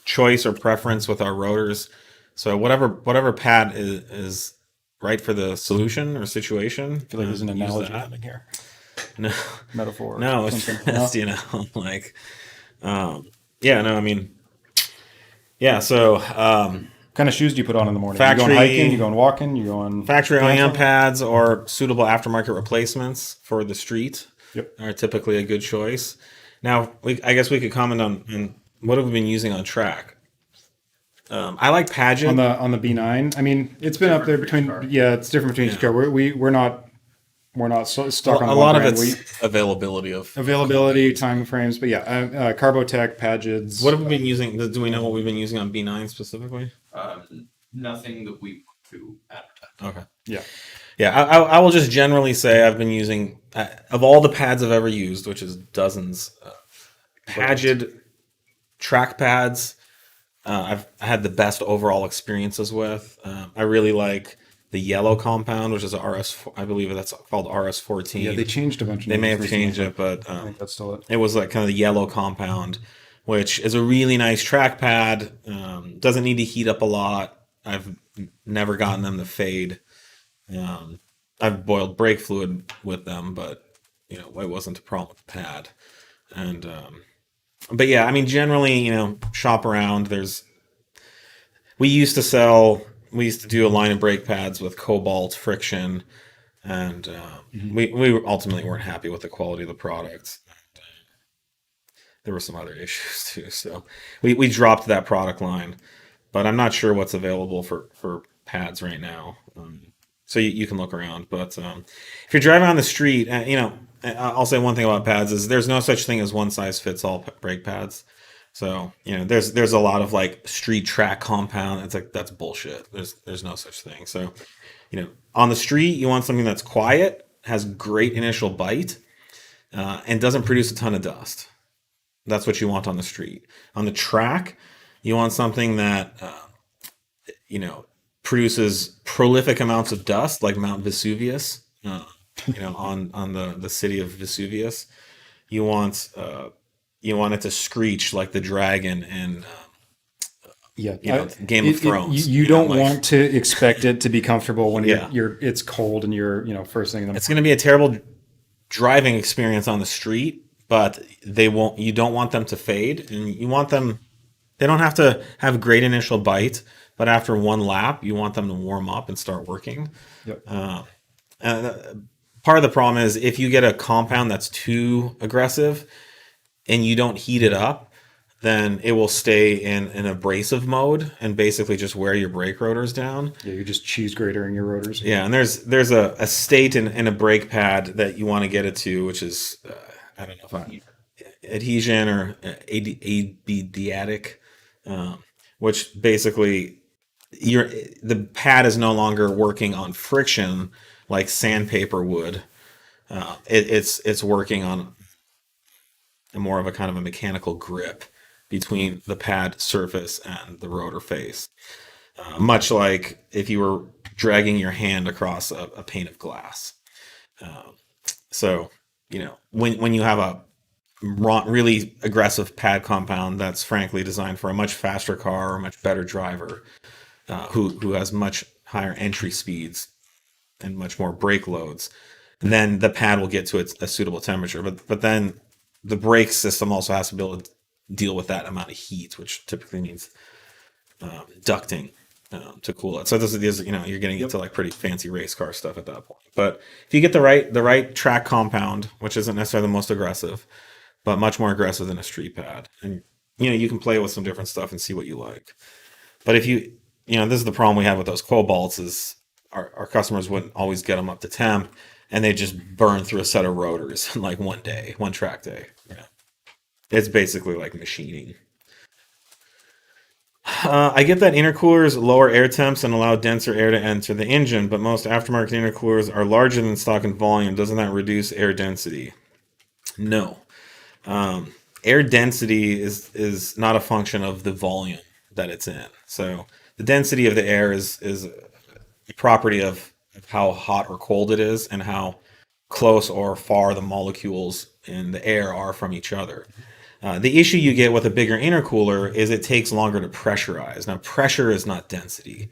choice or preference with our rotors. So whatever pad is right for the solution or situation. I feel like there's an use analogy that. happening here. No, Metaphor. no, or it's something. just, like, yeah, no, I mean, yeah. So What kind of shoes do you put on in the morning? You Factory- going hiking? You going walking? You going factory dancing? OEM pads or suitable aftermarket replacements for the street Yep. are typically a good choice. Now, I guess we could comment on what have we been using on track. I like Paget. On the B9. I mean, it's been up there between. Yeah, it's different between each car. We're not stuck on a one lot of brand. it's availability of Availability, time frames, but yeah, Carbotech, Pagets. What have we been using? Do we know what we've been using on B9 specifically? Nothing that we want to advertise. Okay. Yeah, Yeah, I will just generally say I've been using, of all the pads I've ever used, which is dozens, Paget track pads, I've had the best overall experiences with. I really like the yellow compound, which is a I believe that's called RS14. yeah, they changed a bunch of They may names have recently, changed it, but I think that's still it. it was like kind of the yellow compound, which is a really nice track pad. Doesn't need to heat up a lot. I've never gotten them to fade. I've boiled brake fluid with them, but it wasn't a problem with the pad. And but yeah, I mean, generally, shop around. We used to do a line of brake pads with cobalt friction, and we ultimately weren't happy with the quality of the product. There were some other issues too, so we dropped that product line. But I'm not sure what's available for pads right now. So you can look around. But if you're driving on the street, I'll say one thing about pads is there's no such thing as one size fits all brake pads. So there's a lot of like street track compound. It's like that's bullshit. There's no such thing. So on the street you want something that's quiet, has great initial bite, and doesn't produce a ton of dust. That's what you want on the street. On the track, you want something that produces prolific amounts of dust, like Mount Vesuvius. On the city of Vesuvius. You want it to screech like the dragon in Game of Thrones. You don't want to expect it to be comfortable when it's cold and you're first thing in the morning. It's going to be a terrible driving experience on the street, but you don't want them to fade, and you want them. They don't have to have great initial bite, but after one lap, you want them to warm up and start working. Yep. Part of the problem is if you get a compound that's too aggressive and you don't heat it up, then it will stay in an abrasive mode and basically just wear your brake rotors down. Yeah, you're just cheese gratering your rotors. Yeah, and there's a state in a brake pad that you want to get it to, which is I don't know if adhesion or adiabatic, which basically the pad is no longer working on friction like sandpaper would. It's working on more of a kind of a mechanical grip between the pad surface and the rotor face. Much like if you were dragging your hand across a pane of glass. So, when you have a really aggressive pad compound that's frankly designed for a much faster car or a much better driver, who has much higher entry speeds and much more brake loads, then the pad will get to a suitable temperature. But then the brake system also has to be able to deal with that amount of heat, which typically means ducting to cool it. So this is you're getting into like pretty fancy race car stuff at that point. But if you get the right track compound, which isn't necessarily the most aggressive, but much more aggressive than a street pad, and you can play with some different stuff and see what you like. But if this is the problem we have with those cobalts is our customers wouldn't always get them up to temp, and they just burn through a set of rotors in like one track day. Yeah. It's basically like machining. I get that intercoolers lower air temps and allow denser air to enter the engine, but most aftermarket intercoolers are larger than stock in volume. Doesn't that reduce air density? No. Air density is not a function of the volume that it's in. So the density of the air is a property of how hot or cold it is and how close or far the molecules in the air are from each other. The issue you get with a bigger intercooler is it takes longer to pressurize. Now, pressure is not density.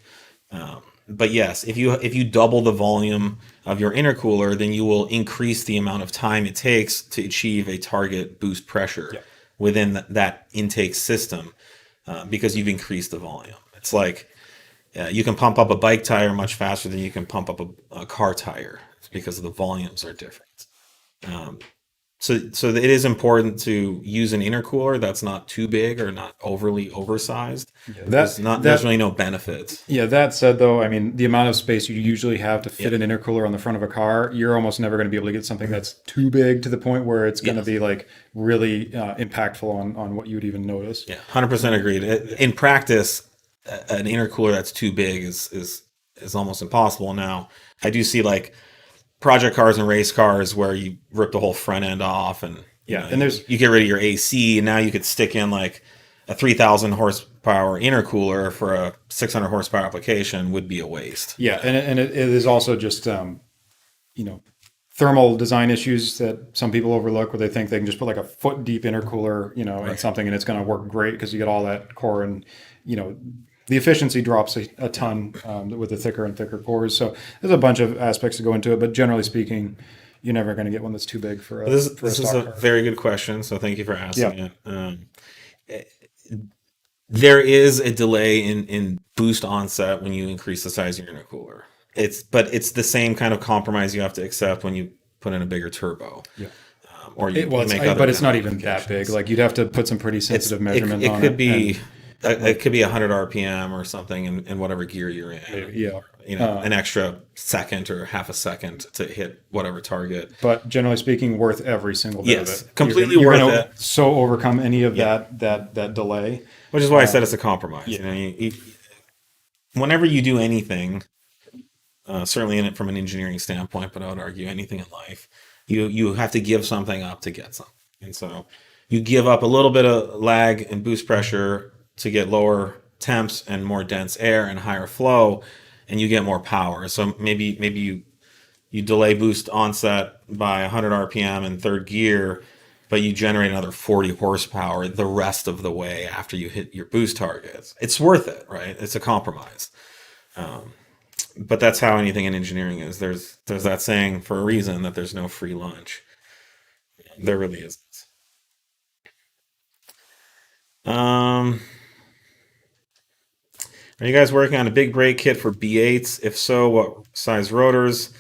But yes, if you double the volume of your intercooler, then you will increase the amount of time it takes to achieve a target boost pressure within that intake system because you've increased the volume. It's like you can pump up a bike tire much faster than you can pump up a car tire. It's because the volumes are different. So it is important to use an intercooler that's not too big or not overly oversized. There's really no benefits. Yeah, that said, though, I mean, the amount of space you usually have to fit an intercooler on the front of a car, you're almost never going to be able to get something that's too big to the point where it's going to be like really impactful on what you would even notice. Yeah, 100% agreed. In practice, an intercooler that's too big is almost impossible. Now, I do see like project cars and race cars where you rip the whole front end off and you get rid of your AC, and now you could stick in like a 3,000 horsepower intercooler for a 600 horsepower application would be a waste. Yeah, and it is also just thermal design issues that some people overlook, where they think they can just put like a foot deep intercooler in something and it's going to work great because you get all that core, and the efficiency drops a ton with the thicker and thicker cores. So there's a bunch of aspects to go into it, but generally speaking, you're never going to get one that's too big for a This stock is a car. very good question, so thank you for asking it. There is a delay in boost onset when you increase the size of your intercooler. But it's the same kind of compromise you have to accept when you put in a bigger turbo. Yeah. But it's not even that big. Like you'd have to put some pretty sensitive measurements on it. It could be 100 RPM or something in whatever gear you're in. Yeah. An extra second or half a second to hit whatever target. But generally speaking, worth every single bit of it. Completely you're worth gonna it. So overcome any of that delay. Which is why I said it's a compromise. Yeah. Whenever you do anything, certainly in it from an engineering standpoint, but I would argue anything in life, you have to give something up to get something. And so you give up a little bit of lag and boost pressure to get lower temps and more dense air and higher flow, and you get more power. So maybe you delay boost onset by 100 RPM in third gear, but you generate another 40 horsepower the rest of the way after you hit your boost targets. It's worth it, right? It's a compromise. But that's how anything in engineering is. There's that saying for a reason that there's no free lunch. There really isn't. Are you guys working on a big brake kit for B8s? If so, what size rotors?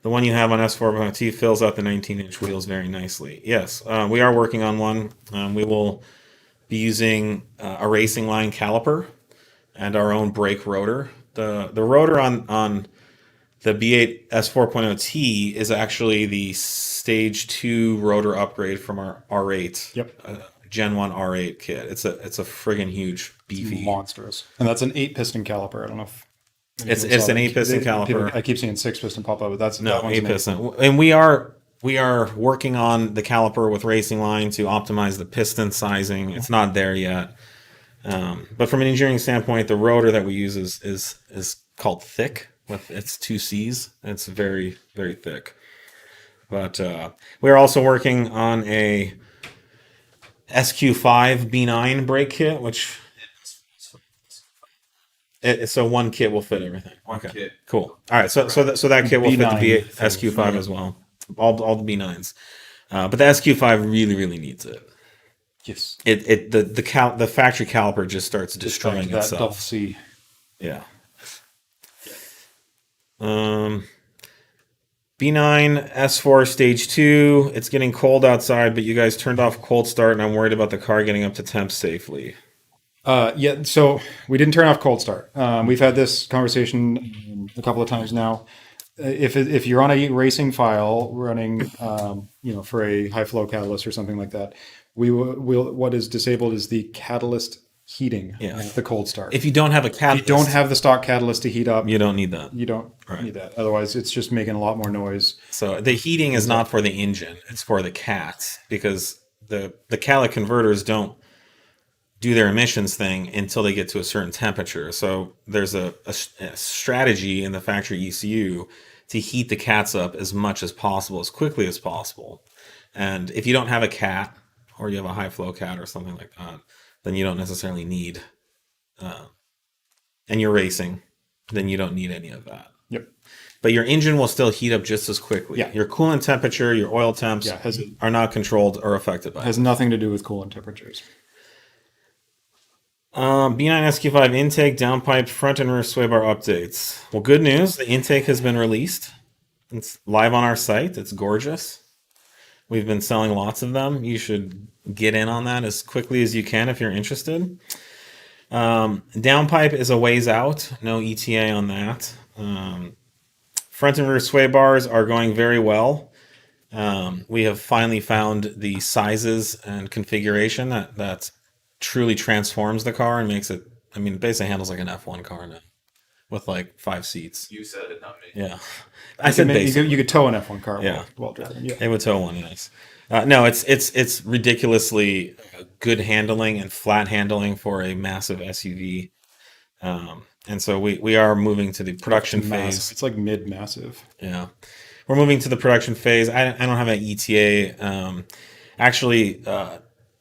The one you have on S4 fills out the 19-inch wheels very nicely. Yes, we are working on one. We will be using a racing line caliper and our own brake rotor. The rotor on the B8 S4 T is actually the stage 2 rotor upgrade from our R8. Yep. Gen 1 R8 kit. It's a friggin' huge, beefy, it's monstrous, and that's an 8-piston caliper. I don't know if it's an 8-piston caliper. I keep seeing 6-piston pop up, but that's no that one's 8-piston. And we are working on the caliper with Racing Line to optimize the piston sizing. It's not there yet, but from an engineering standpoint, the rotor that we use is called thick with its 2 C's. It's very, very thick. But we're also working on a SQ5 B9 brake kit, which so one kit will fit everything. One kit. Cool. All right, so that kit will fit the B9 B8 SQ5 as well, all the B9s. But the SQ5 really, really needs it. Yes. The factory caliper just starts destroying that itself. double C. Yeah. B9 S4 stage 2. It's getting cold outside, but you guys turned off cold start, and I'm worried about the car getting up to temp safely. Yeah, so we didn't turn off cold start. We've had this conversation a couple of times now. If you're on a racing file running, for a high flow catalyst or something like that, will what is disabled is the catalyst heating, the cold start. If you don't have a If you catalyst, don't have the stock catalyst to heat up, you don't need that. you don't need that. Otherwise, it's just making a lot more noise. So the heating is not for the engine; it's for the cats, because the catalytic converters don't do their emissions thing until they get to a certain temperature. So there's a strategy in the factory ECU to heat the cats up as much as possible, as quickly as possible. And if you don't have a cat, or you have a high flow cat or something like that, then you don't necessarily need, and you're racing, then you don't need any of that. Yep. But your engine will still heat up just as quickly. Yeah. Your coolant temperature, your oil temps are not controlled or affected by it. Has nothing to do with coolant temperatures. B9 SQ5 intake, downpipe, front and rear sway bar updates. Well, good news. The intake has been released. It's live on our site. It's gorgeous. We've been selling lots of them. You should get in on that as quickly as you can if you're interested. Downpipe is a ways out. No ETA on that. Front and rear sway bars are going very well. We have finally found the sizes and configuration that truly transforms the car and makes it, it basically handles like an F1 car now with like 5 seats. You said it, not me. Yeah. I said you could tow an F1 car while driving. Yeah. They would tow one, yes. No, it's ridiculously good handling and flat handling for a massive SUV. And so we are moving to the production phase. It's like mid-massive. Yeah. We're moving to the production phase. I don't have an ETA.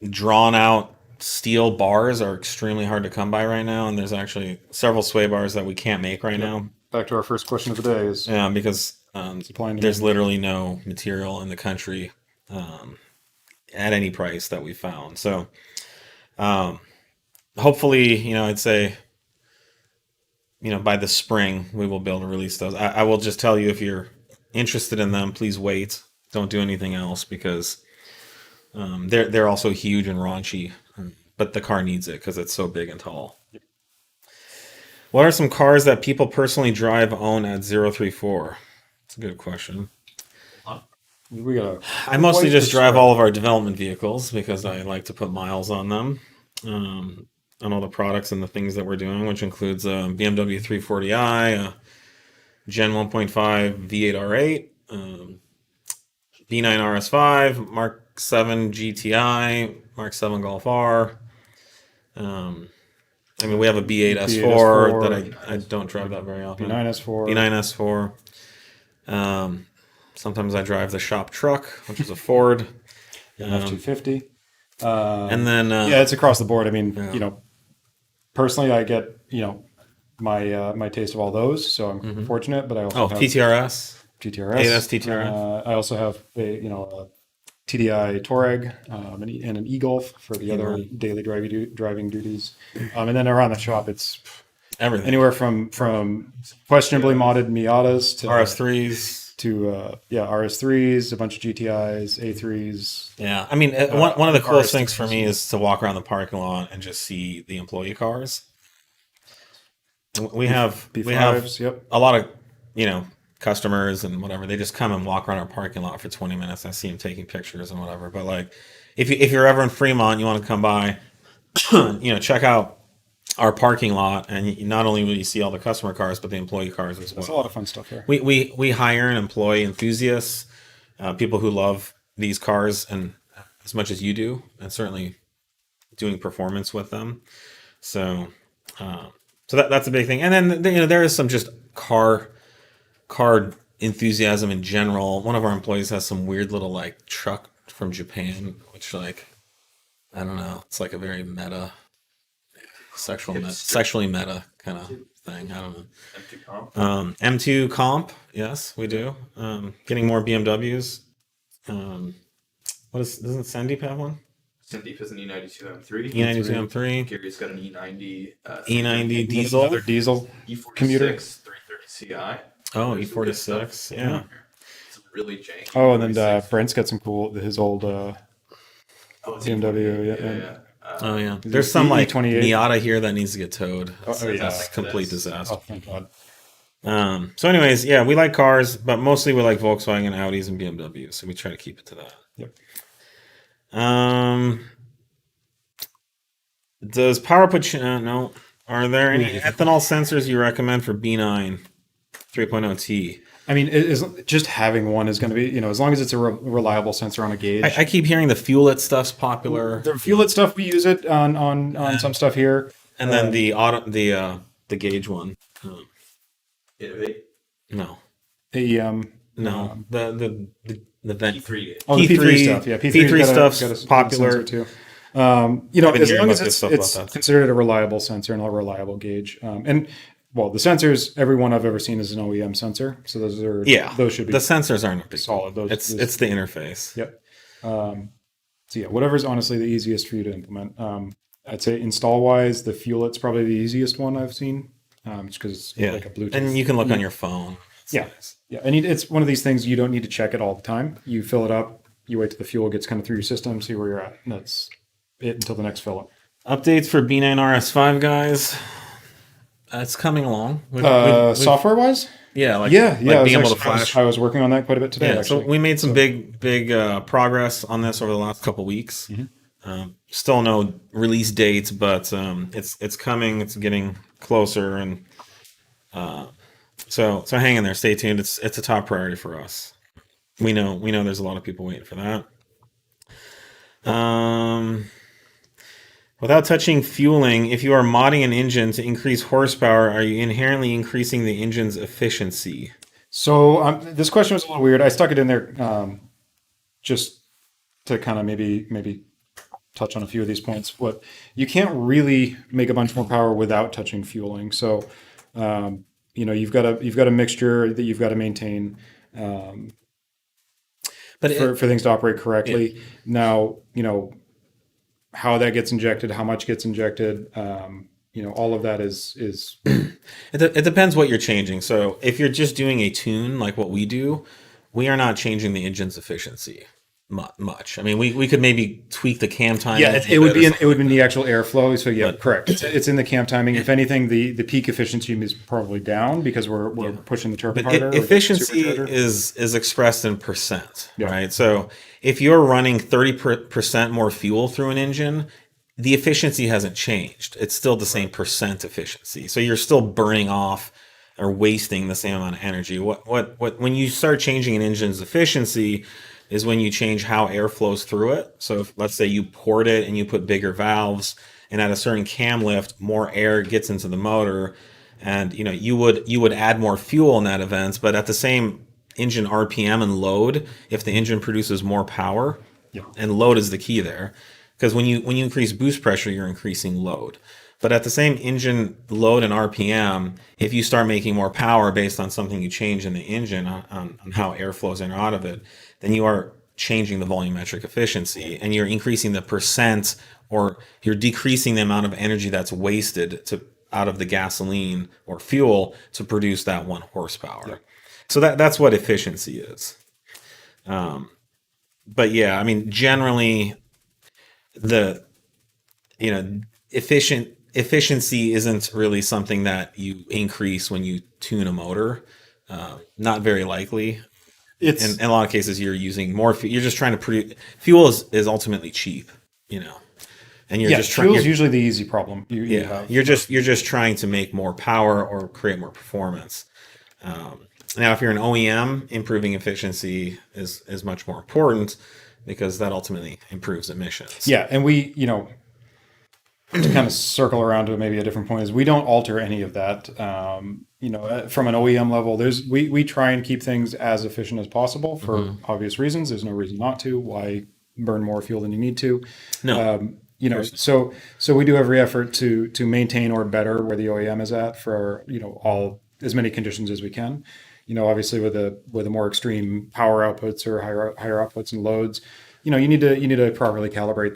Drawn out steel bars are extremely hard to come by right now, and there's actually several sway bars that we can't make right now. Back to our first question of the day is because there's literally no material in the country at any price that we found. So hopefully, I'd say, by the spring we will be able to release those. I will just tell you, if you're interested in them, please wait. Don't do anything else, because they're also huge and raunchy, but the car needs it because it's so big and tall. What are some cars that people personally drive, own at 034? That's a good question. I mostly just drive all of our development vehicles because I like to put miles on them, on all the products and the things that we're doing, which includes a BMW 340i, a Gen 1.5 V8 R8, B9 RS5, Mark 7 GTI, Mark 7 Golf R. We have a B8 S4 that I don't drive that very often. B9 S4. Sometimes I drive the shop truck, which is a Ford. F250. And then... it's across the board. Personally, I get, my taste of all those, so I'm fortunate, but I also have... TTRS. 8S TTRS. I also have a TDI Touareg and an e-Golf for the other daily driving duties. And then around the shop, it's everything, anywhere from questionably modded Miatas to RS3s RS3s, a bunch of GTIs, A3s. Yeah, one of the coolest things for me is to walk around the parking lot and just see the employee cars. We have a lot of customers and whatever. They just come and walk around our parking lot for 20 minutes. I see them taking pictures and whatever. But like, if you're ever in Fremont, you want to come by, check out our parking lot, and not only will you see all the customer cars, but the employee cars as well. There's a lot of fun stuff here. We hire and employ enthusiasts, people who love these cars and as much as you do, and certainly doing performance with them. So that's a big thing. And then there is some just car enthusiasm in general. One of our employees has some weird little truck from Japan, which I don't know. It's like a very meta, sexually meta kind of thing. I don't know. M2 comp. M2 comp. Yes, we do. Getting more BMWs. Doesn't Sandeep have one? Sandeep has an E92 M3. E92 M3. Gary's got an E90. E90 diesel. Another diesel E46 commuter. 330 Ci. Oh, E46. Yeah. It's really janky. Oh, and then Brent's got some cool, his old BMW. Oh yeah, Is there's it some like E28? Miata here that needs to get towed. Oh, yeah. It's a complete disaster. Oh, thank God. So anyways, yeah, we like cars, but mostly we like Volkswagen, Audis, and BMWs. So we try to keep it to that. Yep. Does power put no? Are there any ethanol sensors you recommend for B9 3.0 T? I mean, just having one is going to be, as long as it's a reliable sensor on a gauge. I keep hearing the fuel it stuff's popular, The fuel it stuff, we use it on some stuff here. and then the gauge one. E85 No, The no, the vent. P3. Oh, the P3 stuff. Yeah, P3 stuff's got a popular. sensor too. As hearing long as about this it's stuff about that. considered a reliable sensor and a reliable gauge. And well, the sensors, every one I've ever seen is an OEM sensor, so those should be the sensors aren't a big solid. deal. Those, It's the interface. Yep. So yeah, whatever's honestly the easiest for you to implement. I'd say install wise, the fuel it's probably the easiest one I've seen, just because it's like a Bluetooth. And you can look on your phone. It's Yeah. nice. Yeah, and it's one of these things you don't need to check it all the time. You fill it up, you wait till the fuel gets kind of through your system, see where you're at, and that's it until the next fill up. Updates for B9 RS5 guys. It's coming along. Software wise, yeah, like yeah, like I being able was to flash. I was working on that quite a bit today. Yeah, so actually. we made some big progress on this over the last couple weeks. Still no release dates, but it's coming. It's getting closer, and so hang in there. Stay tuned. It's a top priority for us. We know there's a lot of people waiting for that. Without touching fueling, if you are modding an engine to increase horsepower, are you inherently increasing the engine's efficiency? So this question was a little weird. I stuck it in there just to kind of maybe touch on a few of these points. But you can't really make a bunch more power without touching fueling. So you've got a mixture that you've got to maintain for things to operate correctly. Now how that gets injected, how much gets injected. All of that is It depends what you're changing. So if you're just doing a tune like what we do, we are not changing the engine's efficiency much. I mean, we could maybe tweak the cam timing. Yeah, it would be in the actual airflow. So yeah, correct. It's in the cam timing. If anything, the peak efficiency is probably down because we're pushing the turbo harder. Efficiency is expressed in percent, right? So if you're running 30% more fuel through an engine, the efficiency hasn't changed. It's still the same percent efficiency. So you're still burning off or wasting the same amount of energy. What when you start changing an engine's efficiency is when you change how air flows through it. So if, let's say you port it and you put bigger valves, and at a certain cam lift, more air gets into the motor, and you would add more fuel in that event, but at the same engine RPM and load, if the engine produces more power, and load is the key there, because when you increase boost pressure, you're increasing load. But at the same engine load and RPM, if you start making more power based on something you change in the engine on how air flows in or out of it, then you are changing the volumetric efficiency, and you're increasing the percent, or you're decreasing the amount of energy that's wasted out of the gasoline or fuel to produce that 1 horsepower. Yep. So that's what efficiency is. But yeah, I mean, generally, the efficiency isn't really something that you increase when you tune a motor. Not very likely. In a lot of cases, you're using more. You're just trying to produce. Fuel is ultimately cheap, and you're just trying. Fuel is usually the easy problem. You're just trying to make more power or create more performance. Now, if you're an OEM, improving efficiency is much more important because that ultimately improves emissions. Yeah, and we, to kind of circle around to maybe a different point, is we don't alter any of that. From an OEM level, we try and keep things as efficient as possible for obvious reasons. There's no reason not to. Why burn more fuel than you need to? No. So we do every effort to maintain or better where the OEM is at for all as many conditions as we can. Obviously with the more extreme power outputs or higher outputs and loads, you need to properly calibrate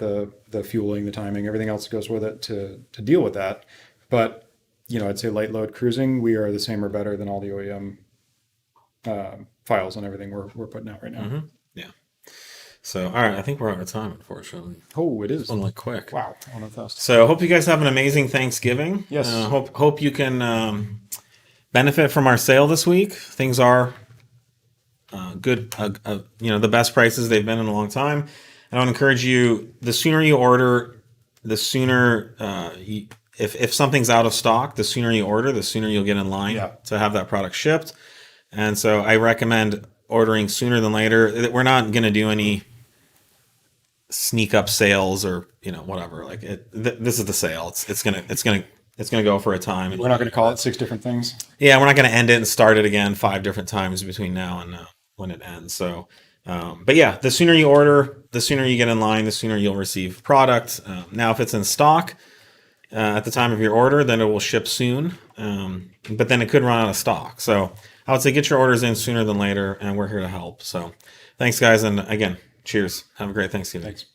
the fueling, the timing, everything else that goes with it to deal with that. But I'd say light load cruising, we are the same or better than all the OEM files and everything we're putting out right now. Yeah. So, all right, I think we're out of time, unfortunately. Oh, it is. One went quick. Wow, on a fast. So, hope you guys have an amazing Thanksgiving. Yes. Hope you can benefit from our sale this week. Things are good. The best prices they've been in a long time. And I would encourage you: the sooner you order, the sooner if something's out of stock, the sooner you order, the sooner you'll get in line to have that product shipped. And so, I recommend ordering sooner than later. We're not going to do any sneak up sales or whatever. Like this is the sale. It's gonna go for a time. We're not going to call it 6 different things. Yeah, we're not going to end it and start it again 5 different times between now and when it ends. So, but yeah, the sooner you order, the sooner you get in line, the sooner you'll receive product. Now, if it's in stock at the time of your order, then it will ship soon. But then it could run out of stock. So I would say get your orders in sooner than later, and we're here to help. So thanks, guys, and again, cheers. Have a great Thanksgiving. Thanks.